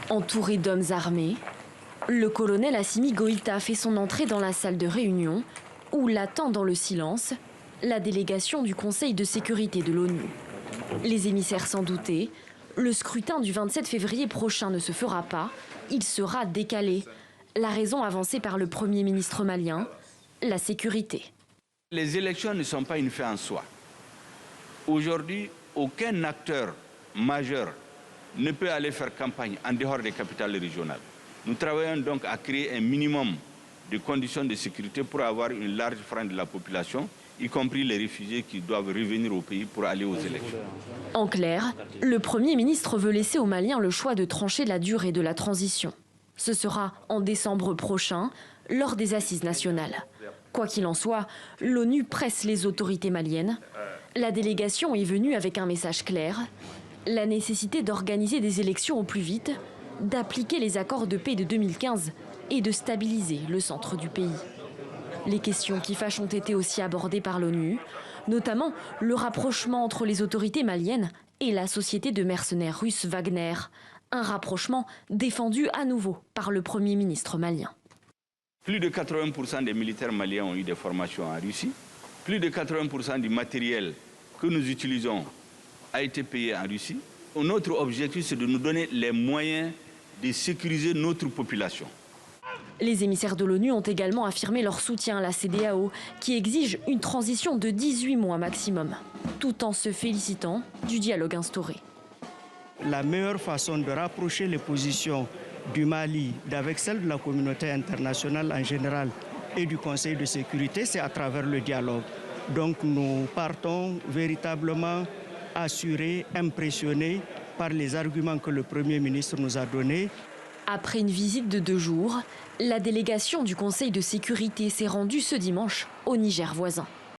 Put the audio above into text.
Entouré d'hommes armés, le colonel Assimi Goïta fait son entrée dans la salle de réunion où l'attend dans le silence la délégation du Conseil de sécurité de l'ONU. Les émissaires s'en doutaient, le scrutin du 27 février prochain ne se fera pas, il sera décalé. La raison avancée par le Premier ministre malien, la sécurité. Les élections ne sont pas une fin en soi. Aujourd'hui, aucun acteur majeur ne peut aller faire campagne en dehors des capitales régionales. Nous travaillons donc à créer un minimum de conditions de sécurité pour avoir une large frange de la population, y compris les réfugiés qui doivent revenir au pays pour aller aux élections. En clair, le Premier ministre veut laisser aux Maliens le choix de trancher la durée de la transition. Ce sera en décembre prochain, lors des assises nationales. Quoi qu'il en soit, l'ONU presse les autorités maliennes. La délégation est venue avec un message clair, la nécessité d'organiser des élections au plus vite, d'appliquer les accords de paix de 2015 et de stabiliser le centre du pays. Les questions qui fâchent ont été aussi abordées par l'ONU, notamment le rapprochement entre les autorités maliennes et la société de mercenaires russes Wagner, un rapprochement défendu à nouveau par le Premier ministre malien. Plus de 80% des militaires maliens ont eu des formations en Russie. Plus de 80% du matériel que nous utilisons a été payé en Russie. Notre objectif, c'est de nous donner les moyens de sécuriser notre population. Les émissaires de l'ONU ont également affirmé leur soutien à la CEDEAO, qui exige une transition de 18 mois maximum, tout en se félicitant du dialogue instauré. La meilleure façon de rapprocher les positions du Mali avec celles de la communauté internationale en général et du Conseil de sécurité, c'est à travers le dialogue. Donc nous partons véritablement assurés, impressionnés par les arguments que le Premier ministre nous a donnés. Après une visite de 2 jours, la délégation du Conseil de sécurité s'est rendue ce dimanche au Niger voisin.